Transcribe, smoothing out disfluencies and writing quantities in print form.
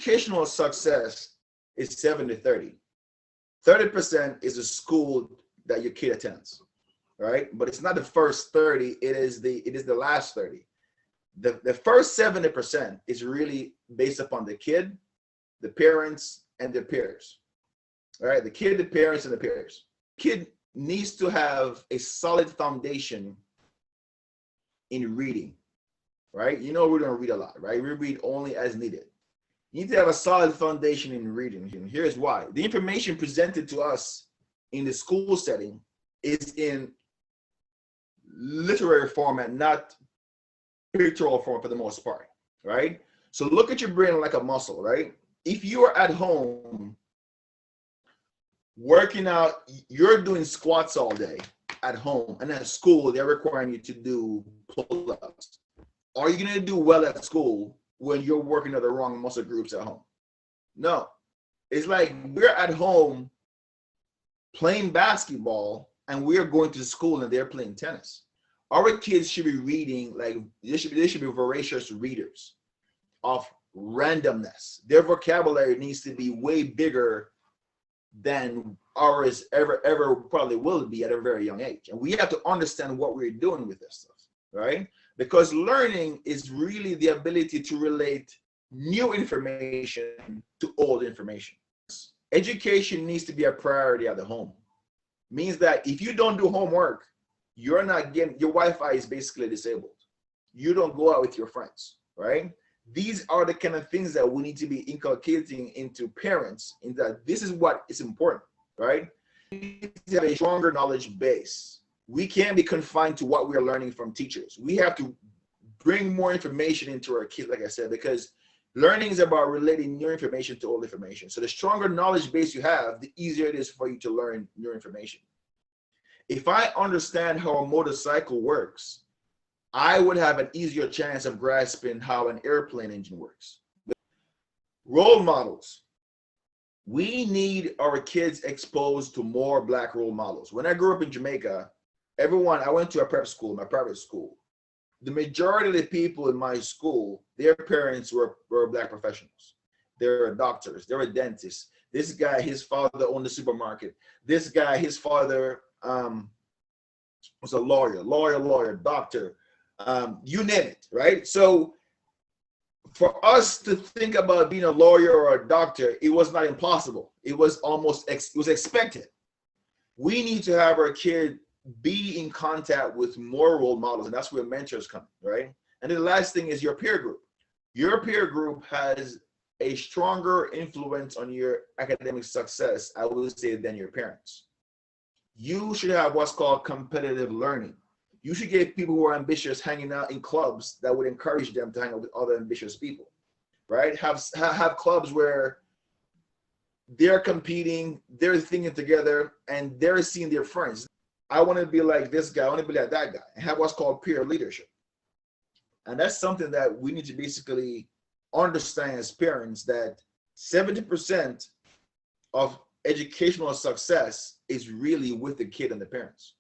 educational success is 70-30. 30% is the school that your kid attends, right? But it's not the first 30, it is the last 30. The first 70% is really based upon the kid, the parents, and their peers. All right, the kid, the parents, and the peers. Kid needs to have a solid foundation in reading, right? You know, we don't read a lot, right? We read only as needed. You need to have a solid foundation in reading. And here's why. The information presented to us in the school setting is in literary format, not pictorial form for the most part, right? So look at your brain like a muscle, right? If you are at home working out, you're doing squats all day at home, and at school, they're requiring you to do pull-ups. Are you going to do well at school when you're working on the wrong muscle groups at home? No. It's like we're at home playing basketball, and we're going to school and they're playing tennis. Our kids should be reading, like they should be voracious readers of randomness. Their vocabulary needs to be way bigger than ours ever probably will be at a very young age. And we have to understand what we're doing with this stuff, right? Because learning is really the ability to relate new information to old information. Education needs to be a priority at the home. Means that if you don't do homework, you're not getting, your Wi-Fi is basically disabled. You don't go out with your friends, right? These are the kind of things that we need to be inculcating into parents, in that this is what is important, right? We need to have a stronger knowledge base. We can't be confined to what we're learning from teachers. We have to bring more information into our kids, like I said, because learning is about relating new information to old information. So the stronger knowledge base you have, the easier it is for you to learn new information. If I understand how a motorcycle works, I would have an easier chance of grasping how an airplane engine works. Role models. We need our kids exposed to more Black role models. When I grew up in Jamaica, I went to a prep school, my private school. The majority of the people in my school, their parents were Black professionals. They were doctors, they were dentists. This guy, his father owned the supermarket. This guy, his father was a lawyer, doctor, you name it, right? So for us to think about being a lawyer or a doctor, it was not impossible. It was it was expected. We need to have our kid be in contact with more role models, and that's where mentors come, right? And then the last thing is your peer group. Your peer group has a stronger influence on your academic success, I would say, than your parents. You should have what's called competitive learning. You should get people who are ambitious hanging out in clubs that would encourage them to hang out with other ambitious people, right? Have clubs where they're competing, they're thinking together, and they're seeing their friends. I want to be like this guy, I want to be like that guy, and have what's called peer leadership. And that's something that we need to basically understand as parents, that 70% of educational success is really with the kid and the parents.